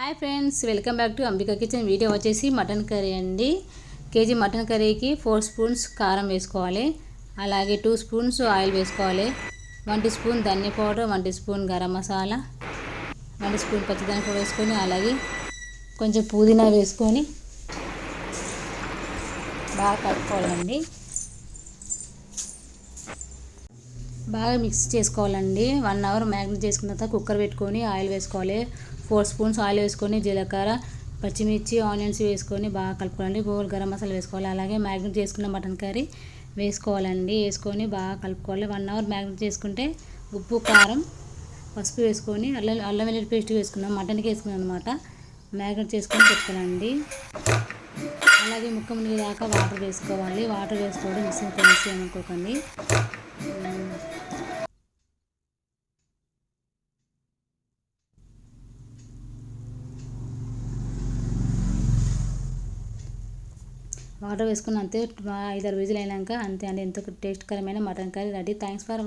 Hi friends, welcome back to Ambika kitchen. Video వచ్చేసి mutton curry అండి. KG mutton కర్రీకి 4 spoons కారం వేసుకోవాలి. అలాగే 2 స్పూన్స్ ఆయిల్ వేసుకోవాలి. 1 టీ స్పూన్ ధనియా powder, 1 teaspoon garam masala, 1 teaspoon పచ్చిదాని పౌడర్ వేసుకొని, అలాగే కొంచెం పుదీనా వేసుకొని బాగా కలుపుకోవాలండి. బాగా మిక్స్ చేసుకోవాలండి. 1 అవర్ మ్యాగ్నెట్ చేసుకున్న తర్వాత కుక్కర్ పెట్టుకొని ఆయిల్ వేసుకోవాలి. 4 స్పూన్స్ ఆయిల్ వేసుకొని జీలకర్ర, పచ్చిమిర్చి, ఆనియన్స్ వేసుకొని బాగా కలుపుకోవాలండి. గరం మసాలా వేసుకోవాలి. అలాగే మ్యాగ్నెట్ చేసుకున్న మటన్ కర్రీ వేసుకోవాలండి. వేసుకొని బాగా కలుపుకోవాలి. 1 అవర్ మ్యాగ్నెట్ చేసుకుంటే ఉప్పు, కారం, పసుపు వేసుకొని అల్లం వెల్లుల్లి పేస్ట్ వేసుకున్నాం. మటన్కి వేసుకున్నాం అనమాట. మ్యాగ్నెట్ చేసుకొని పెట్టుకోవాలండి. అలాగే ముక్క మునిగేదాకా వాటర్ వేసుకోవాలి. వాటర్ వేసుకోవడం మిక్సింగ్ కలిసి అనుకోకండి. వాటర్ వేసుకుని అంతే 5-6 విజిల్ అయినాక అంతే అండి. ఎంతో టేస్ట్కరమైన mutton curry ready. Thanks for